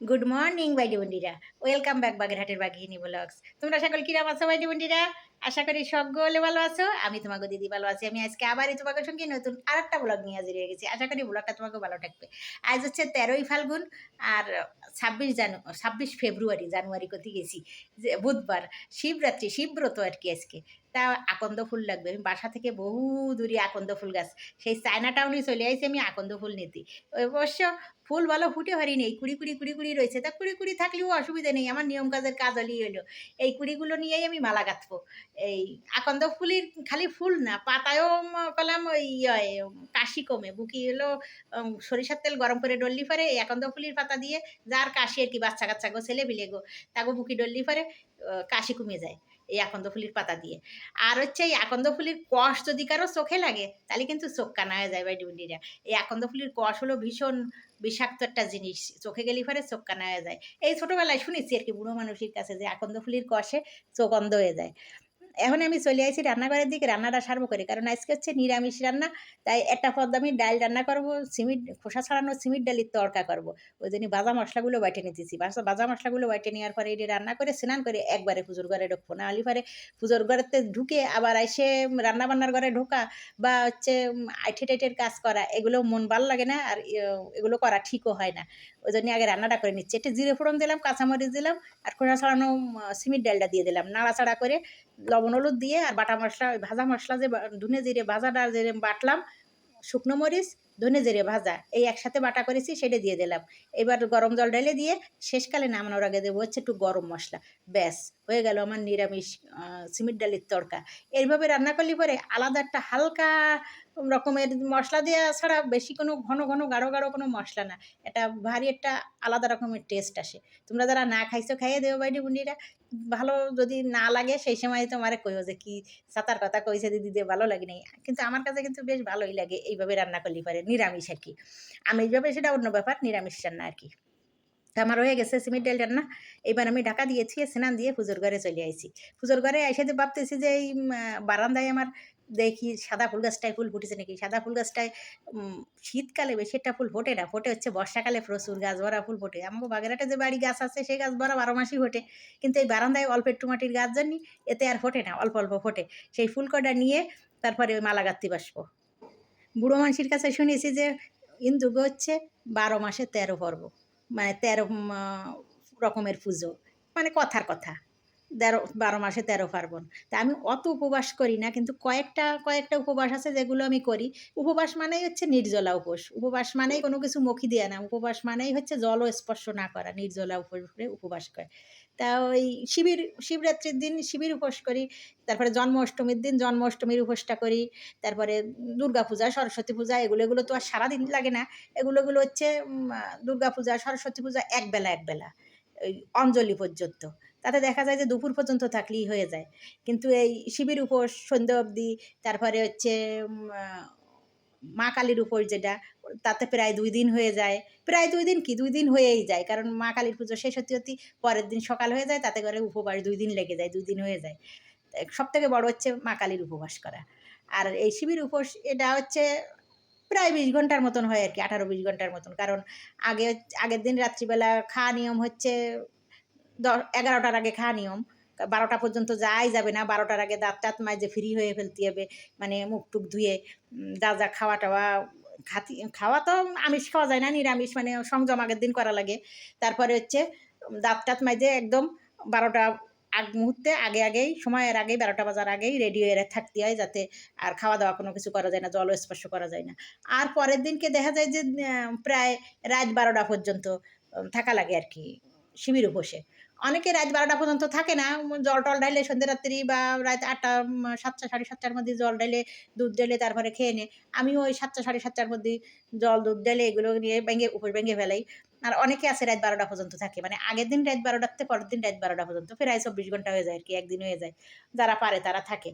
Good morning বাইডি বন্ডিরা। Welcome back বাগেরহাটের বাঘিনী ব্লগস। তোমরা সকল কিরাম আছো বাইডি বন্ডিরা? আশা করি সকলে ভালো আছো। আমি তোমাকে দিদি ভালো আছি। আমি আজকে আবারই তোমাদের সঙ্গে নতুন আরেকটা ব্লগ নিয়ে হাজির হয়ে গেছি। আশা করি ব্লগটা তোমাকে ভালো থাকবে। আজ হচ্ছে ১৩ই ফাল্গুন আর ২৬ ফেব্রুয়ারি, জানুয়ারি কোথায় গেছি, যে বুধবার, শিবরাত্রি, শিবব্রত আর কি আজকে। তা আকন্দ ফুল লাগবে। আমি বাসা থেকে বহু দূরে আকন্দ ফুল গাছ, সেই চায়না টাউনে চলে আইছি আমি আকন্দ ফুল নিতে। অবশ্য ফুল ভালো ফুটে হয়নি, এই কুড়ি রয়েছে, তা কুড়ি থাকলেও অসুবিধা নেই, আমার নিয়ম কাজের কাজ হলেই হলো। এই কুড়িগুলো নিয়েই আমি মালা গাঁথবো। এই আকন্দ ফুলের খালি ফুল না, পাতায়ও কলাম ওই কাশি কমে, বুকি হলো সরিষার তেল গরম করে ডললি পারে এই আকন্দ ফুলের পাতা দিয়ে, যার কাশি আর কি, বাচ্চা কাচ্চা গো, ছেলে বিলে গো, তাগো বুকি ডললি পারে কাশি কমে যায় এই আকন্দ ফুলের পাতা দিয়ে। আর হচ্ছে এই আকন্দ ফুলের কষ যদি কারো চোখে লাগে তাহলে কিন্তু চোখ কানা হয়ে যায় ভাই ডিউন্ডিরা। এই আকন্দ ফুলের কষ হলো ভীষণ বিষাক্ত একটা জিনিস, চোখে গেলে পরে চোখ কানা হয়ে যায়। এই ছোটবেলায় শুনেছি আর কি বুড়ো মানুষের কাছে যে আকন্দ ফুলের কষে চোখ অন্ধ হয়ে যায়। এখন আমি চলে আইছি রান্নাঘরের দিকে, রান্নাটা সারবো করে, কারণ আজকে হচ্ছে নিরামিষ রান্না। তাই একটা পদ আমি ডাল রান্না করবো, সিমিট খোসা ছাড়ানো সিমিট ডালির তড়কা করবো। ওই জন্য ভাজা মশলাগুলো বাইটে নিতেছি, ভাজা মশলাগুলো বাইটে নেওয়ার পরে এটি রান্না করে স্নান করে একবারে পুজোর ঘরে ঢুকবো, না হলে পরে পুজোর ঘরেতে ঢুকে আবার এসে রান্না বান্নার ঘরে ঢোকা বা হচ্ছে আইঠে টাইটের কাজ করা, এগুলো মন ভালো লাগে না, আর এগুলো করা ঠিকও হয় না। ওই জন্য আগে রান্নাটা করে নিচ্ছি, একটু জিরে ফোড়ন দিলাম, কাঁচামরিচ দিলাম, আর খোসা ছাড়ানো সিমিট ডালটা দিয়ে দিলাম, নাড়াচাড়া করে লবণ হলুদ দিয়ে, আর বাটা মশলা, ওই ভাজা মশলা যে ধনে জিরে ভাজাটা যে বাটলাম, শুকনো মরিচ, ধনে জিরে ভাজা এই একসাথে বাটা করেছি, সেটা দিয়ে দিলাম। এবার গরম জল ঢেলে দিয়ে শেষকালে নামানোর আগে দেবো হচ্ছে একটু গরম মশলা। ব্যাস হয়ে গেল আমার নিরামিষ সিমিট ডালের তড়কা। এইভাবে রান্না করলে পরে আলাদা একটা হালকা রকমের মশলা দেওয়া ছাড়া বেশি কোনো ঘন ঘন গাঢ় গাঢ় কোনো মশলা না, এটা ভারী একটা আলাদা রকমের টেস্ট আসে। তোমরা যারা না খাইছো খাইয়ে দেবো বাইডি বুন্ডিরা। ভালো যদি না লাগে সেই সময় তোমারে কইও যে কি সাতার কথা কইছে দিদি দিয়ে ভালো লাগে নাই, কিন্তু আমার কাছে কিন্তু বেশ ভালোই লাগে এইভাবে রান্না করলে পারে, নিরামিষ আর কি। আমিষভাবে সেটা অন্য ব্যাপার, নিরামিষ রান্না আর কি। তা আমার হয়ে গেছে সিমের ডাল রান্না। এবার আমি ঢাকা দিয়েছি, স্নান দিয়ে পুজোর ঘরে চলে আইছি। পুজোর ঘরে এসে যে ভাবতেছি যে এই বারান্দায় আমার দেখি সাদা ফুল গাছটায় ফুল ফুটেছে নাকি। সাদা ফুল গাছটায় শীতকালে বেশি একটা ফুল ফোটে না, ফোটে হচ্ছে বর্ষাকালে প্রচুর গাছ ভরা ফুল ফোটে। আমার বাগেরহাটে যে বাড়ি গাছ আছে সেই গাছ ভরা ১২ মাসই ফোটে, কিন্তু এই বারান্দায় অল্প একটু মাটির গাছ জানি, এতে আর ফোটে না, অল্প অল্প ফোটে। সেই ফুল কটা নিয়ে তারপরে ওই মালা গাঁথতে বসবো। বুড়ো মানুষের কাছে শুনেছি যে হিন্দুকে হচ্ছে ১২ মাসে ১৩ পর্ব, মানে ১৩ রকমের পুজো, মানে কথার কথা। ১২ মাসে ১৩ পার্বণ। তা আমি অত উপবাস করি না, কিন্তু কয়েকটা উপবাস আছে যেগুলো আমি করি। উপবাস মানেই হচ্ছে নির্জলা উপোস। উপবাস মানেই কোনো কিছু মুখে দেয়া না। উপবাস মানেই হচ্ছে জলও স্পর্শ না করা। নির্জলা উপোস করে উপবাস করে। তা ওই শিবরাত্রির দিন শিবের উপোস করি। তারপরে জন্মাষ্টমীর দিন জন্মাষ্টমীর উপোসটা করি। তারপরে দুর্গাপূজা, সরস্বতী পূজা, এগুলো তো আর সারাদিন লাগে না। এগুলো হচ্ছে দুর্গাপূজা, সরস্বতী পূজা একবেলা। ওই অঞ্জলি পর্যন্ত। তাতে দেখা যায় যে দুপুর পর্যন্ত থাকলেই হয়ে যায়। কিন্তু এই শিবের উপোস সন্ধ্যা অবধি, তারপরে হচ্ছে মা কালীর উপোস যেটা, তাতে প্রায় ২ দিন হয়ে যায়। প্রায় ২ দিন কি ২ দিন হয়েই যায়। কারণ মা কালীর পুজো শেষ হতে পরের দিন সকাল হয়ে যায়, তাতে করে উপবাস ২ দিন লেগে যায়, ২ দিন হয়ে যায়। সবথেকে বড় হচ্ছে মা কালীর উপবাস করা। আর এই শিবের উপোস এটা হচ্ছে প্রায় ২০ ঘন্টার মতন হয় আরকি, ১৮-২০ ঘন্টার মতন। কারণ আগের দিন রাত্রিবেলা খাওয়া নিয়ম হচ্ছে ১১টার আগে খাওয়া নিয়ম। ১২টা পর্যন্ত যাওয়াই যাবে না। ১২টার আগে দাঁত-টাত মাইজে ফ্রি হয়ে ফেলতে হবে। মানে মুখ-টুখ ধুয়ে যা খাওয়া-টাওয়া খাওয়া তো আমিষ খাওয়া যায় না, নিরামিষ মানে সংযম আগের দিন করা লাগে। তারপরে হচ্ছে দাঁত-টাত মাইজে একদম ১২টা মুহূর্তে আগেই সময়ের আগেই ১২টা বাজার আগেই রেডি হয়ে থাকতে হয়, যাতে আর খাওয়া-দাওয়া কোনো কিছু করা যায় না, জলও স্পর্শ করা যায় না। আর পরের দিনকে দেখা যায় যে প্রায় রাত ১২টা পর্যন্ত থাকা লাগে আরকি শিবের উপোসে। অনেকে রাত ১২টা পর্যন্ত থাকে না। জল-টল ঢাইলে সন্ধ্যা রাত্রি বা রাত ৮টা ৭টা ৭:৩০টার মধ্যে জল ঢেলে, দুধ ঢেলে তারপরে খেয়ে নেয়। আমিও ওই ৭টা ৭:৩০টার মধ্যেই জল, দুধ ঢেলে এগুলো নিয়ে উপোস ভেঙে ফেলাই। আর অনেকে আছে রাত ১২টা পর্যন্ত থাকে। মানে আগের দিন রাত ১২টা থেকে পরের দিন রাত ১২টা পর্যন্ত। প্রায় ২৪ ঘন্টা হয়ে যায় আরকি, একদিন হয়ে যায়। যারা পারে তারা থাকে।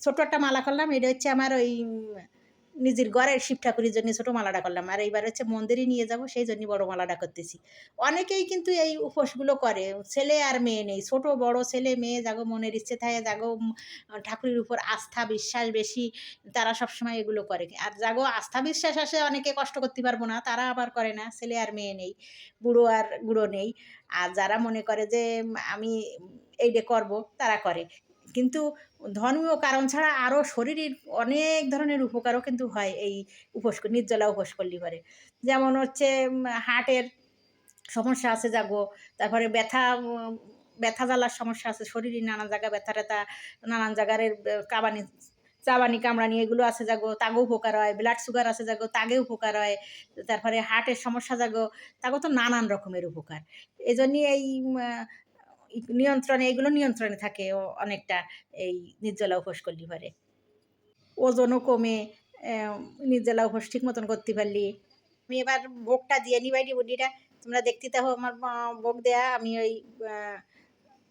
ছোট্ট একটা মালা করলাম। এটা হচ্ছে আমার ওই নিজের ঘরের শিব ঠাকুরের জন্য ছোটো মালাটা করলাম, আর এইবার হচ্ছে মন্দিরে নিয়ে যাব সেই জন্য বড় মালাটা করতেছি। অনেকেই কিন্তু এই উপোসগুলো করে, ছেলে আর মেয়ে নেই, ছোট বড় ছেলে মেয়ে যাগো মনের ইচ্ছে থাকে, যাগো ঠাকুরের উপর আস্থা বিশ্বাস বেশি, তারা সবসময় এগুলো করে। আর যাগো আস্থা বিশ্বাস আসে অনেকে কষ্ট করতে পারবো না, তারা আবার করে না, ছেলে আর মেয়ে নেই, বুড়ো আর বুড়ো নেই। আর যারা মনে করে যে আমি এইটা করব, তারা করে। কিন্তু ধর্মীয় কারণ ছাড়া আরও শরীরের অনেক ধরনের উপকারও কিন্তু হয় এই উপোস নির্জলা উপোস করলে পারে। যেমন হচ্ছে হার্টের সমস্যা আছে যাগো, তারপরে ব্যথা জ্বালার সমস্যা আছে, শরীরের নানান জায়গায় ব্যথা ট্যাথা, নানান জায়গার কাবানি চাবানি কামড়ানি এগুলো আছে যাগো, তাগো উপকার হয়। ব্লাড সুগার আছে যাগো, তাগে উপকার হয়। তারপরে হার্টের সমস্যা যাগো, তাগো তো নানান রকমের উপকার। এজন্যই এই নিয়ন্ত্রণে, এগুলো নিয়ন্ত্রণে থাকে অনেকটা এই নির্জলা উপোস করলে পারে। ওজনও কমে, নির্জলা উপোস ঠিক মতন করতে পারলি। আমি এবার ভোগটা দিয়ে নিবাইনি বুডিটা, তোমরা দেখতে থাকো আমার ভোগ দেয়া। আমি ওই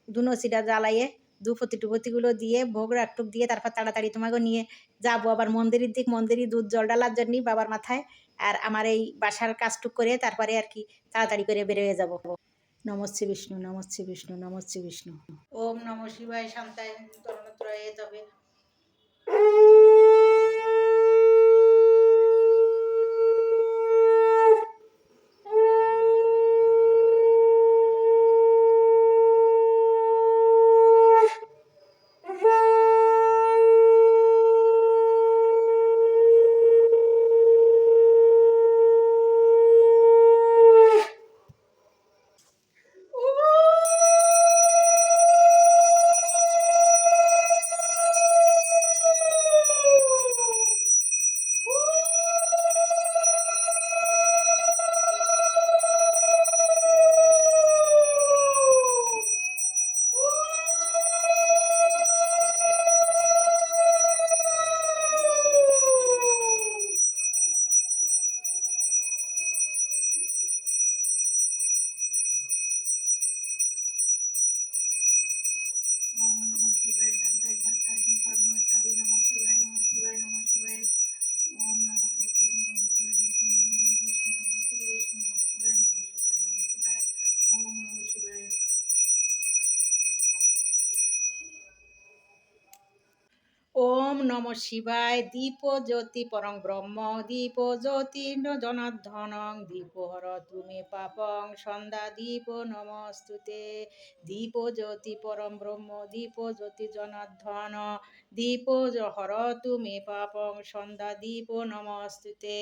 দুনসিটা জ্বালাইয়ে ধূপতি টুপতিগুলো দিয়ে ভোগ রাটুক দিয়ে তারপর তাড়াতাড়ি তোমাকে নিয়ে যাবো আবার মন্দিরের দিক, মন্দিরে দুধ জল ডালার জন্য বাবার মাথায়। আর আমার এই বাসার কাজটুক করে তারপরে আর কি তাড়াতাড়ি করে বেরোয় যাব। নমঃ বিষ্ণু, নমঃ বিষ্ণু, নমঃ বিষ্ণু। ওম নমঃ শিবায় শান্তায় তন্মত্রয়ে তবে। ओम नमः शिवाय शांताय शांताय परमात्मा नमः शिवाय नमः शिवाय नमः शिवाय। ओम नमः सत्य नमः विष्णु नमः श्री विष्णु नमः शिवाय नमः शिवाय नमः शिवाय। ओम नमः शिवाय। ওম নম শিবায়। দীপ জ্যোতি পরং ব্রহ্ম, দীপ জ্যোতি জনার্দনং, দীপ হর তুমি পাপং সন্ধ্যা দীপ নমস্তুতে। দীপ জ্যোতি পরম ব্রহ্ম, দীপ জ্যোতি জনার্দন, দীপ হর তুমি পাপং সন্ধ্যা দীপ নমস্তুতে।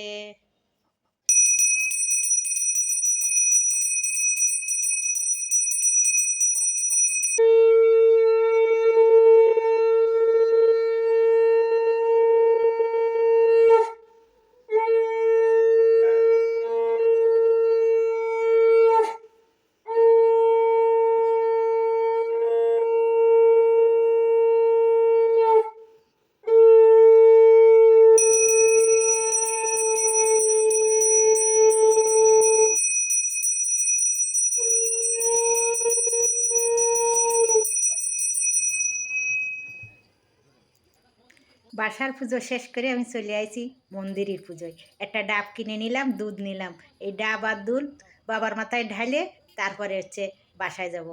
বাসার পুজো শেষ করে আমি চলে আইছি মন্দিরের পুজোয়। একটা ডাব কিনে নিলাম, দুধ নিলাম। এই ডাব আর দুধ বাবার মাথায় ঢালে তারপরে হচ্ছে বাসায় যাব।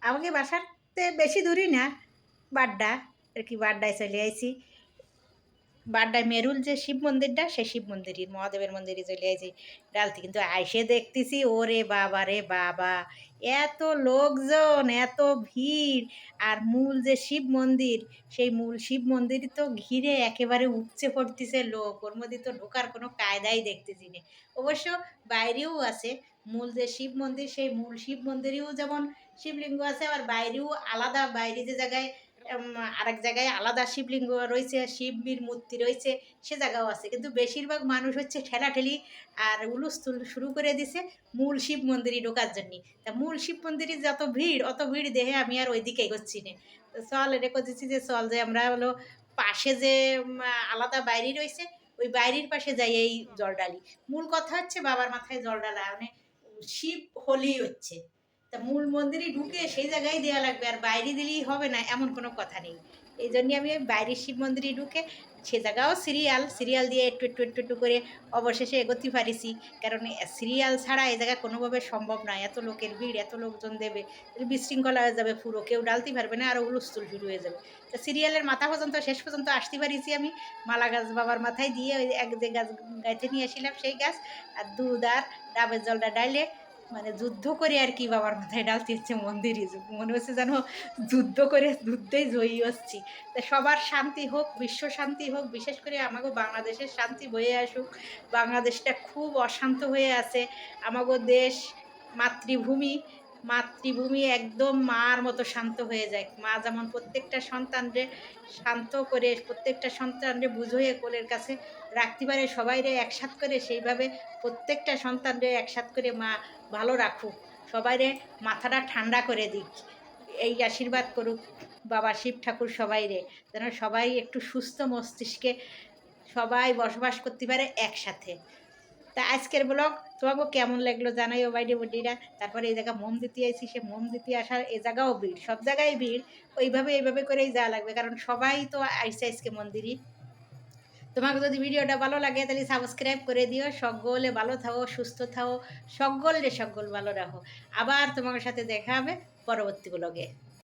আমাকে বাসাতে বেশি দূরই না, বাড্ডা আর কি, বাড্ডায় চলে আইছি। বাড্ডায় মেরুল যে শিব মন্দিরটা, সেই শিব মন্দিরই, মহাদেবের মন্দিরে চলে আইছি ডালতে। কিন্তু আইসে দেখতেছি ওরে বাবা রে বাবা, এত লোকজন, এত ভিড়। আর মূল যে শিব মন্দির, সেই মূল শিব মন্দির তো ঘিরে একেবারে উপচে পড়তেছে লোক, ওর মধ্যে তো ঢোকার কোনো কায়দাই দেখতেছি না। অবশ্য বাইরেও আছে মূল যে শিব মন্দির, সেই মূল শিব মন্দিরেও যেমন শিবলিঙ্গ আছে, আবার বাইরেও আলাদা, বাইরে যে জায়গায় আরেক জায়গায় আলাদা শিবলিঙ্গ রয়েছে, শিবের মূর্তি রয়েছে, সে জায়গাও আছে। কিন্তু বেশিরভাগ মানুষ হচ্ছে ঠেলাঠেলি আর হুলস্থুল শুরু করে দিছে মূল শিব মন্দিরে ঢোকার জন্যে। তা মূল শিব মন্দিরে যত ভিড়, অত ভিড় দেখে আমি আর ওইদিকে এগোচ্ছি না। তো চল রেখে দিচ্ছি যে চল যে আমরা হলো পাশে যে আলাদা বাইরে রয়েছে, ওই বাইরের পাশে যাই এই জল ডালি। মূল কথা হচ্ছে বাবার মাথায় জল ডালা, মানে শিব হোলি হচ্ছে। তা মূল মন্দিরে ঢুকে সেই জায়গায় দেওয়া লাগবে, আর বাইরে দিলেই হবে না এমন কোনো কথা নেই। এই জন্যে আমি ওই বাইরের শিব মন্দিরে ঢুকে সে জায়গাও সিরিয়াল দিয়ে একটু করে অবশেষে এগোতে পারিছি। কারণ সিরিয়াল ছাড়া এই জায়গা কোনোভাবে সম্ভব নয়। এত লোকের ভিড়, এত লোকজন দেবে, বিশৃঙ্খলা হয়ে যাবে পুরো, কেউ ডালতে পারবে না, আরও হুলস্থুল শুরু হয়ে যাবে। তো সিরিয়ালের মাথা পর্যন্ত শেষ পর্যন্ত আসতে পারিছি আমি, মালা গাছ বাবার মাথায় দিয়ে ওই এক যে গাছ গাইতে নিয়ে আসছিলাম সেই গাছ, আর দুধ আর ডাবের জলটা ডাইলে মানে যুদ্ধ করে আর কি বাবার মাথায় ডালতে হচ্ছে মন্দিরে, মনে হচ্ছে যেন যুদ্ধ করে যুদ্ধেই জয়ী হচ্ছি। তা সবার শান্তি হোক, বিশ্ব শান্তি হোক, বিশেষ করে আমাগো বাংলাদেশের শান্তি বয়ে আসুক। বাংলাদেশটা খুব অশান্ত হয়ে আছে। আমাগো দেশ মাতৃভূমি, মাতৃভূমি একদম মার মতো শান্ত হয়ে যায়। মা যেমন প্রত্যেকটা সন্তানরে শান্ত করে, প্রত্যেকটা সন্তানরে বুঝিয়ে কোলের কাছে রাখতে পারে, সবাইরে একসাথ করে, সেইভাবে প্রত্যেকটা সন্তানরে একসাথ করে মা ভালো রাখুক, সবাইরে মাথাটা ঠান্ডা করে দিক, এই আশীর্বাদ করুক বাবা শিব ঠাকুর সবাইরে, যেন সবাই একটু সুস্থ মস্তিষ্কে সবাই বসবাস করতে পারে একসাথে। তা আজকের ব্লগ তোমাকে কেমন লাগলো জানাইও বাইরে বডিরা। তারপরে এই জায়গা মোম দিতে আইছি, সে মোম দিতে আসার এ জায়গাও ভিড়, সব জায়গায় ভিড়, ওইভাবে এইভাবে করেই যাওয়া লাগবে, কারণ সবাই তো আইসে আজকে মন্দিরই। তোমাকে যদি ভিডিওটা ভালো লাগে তাহলে সাবস্ক্রাইব করে দিও। সকলে ভালো থাকো, সুস্থ থাকো, সকলে সকল ভালো রাখো। আবার তোমার সাথে দেখা হবে পরবর্তী ব্লগে।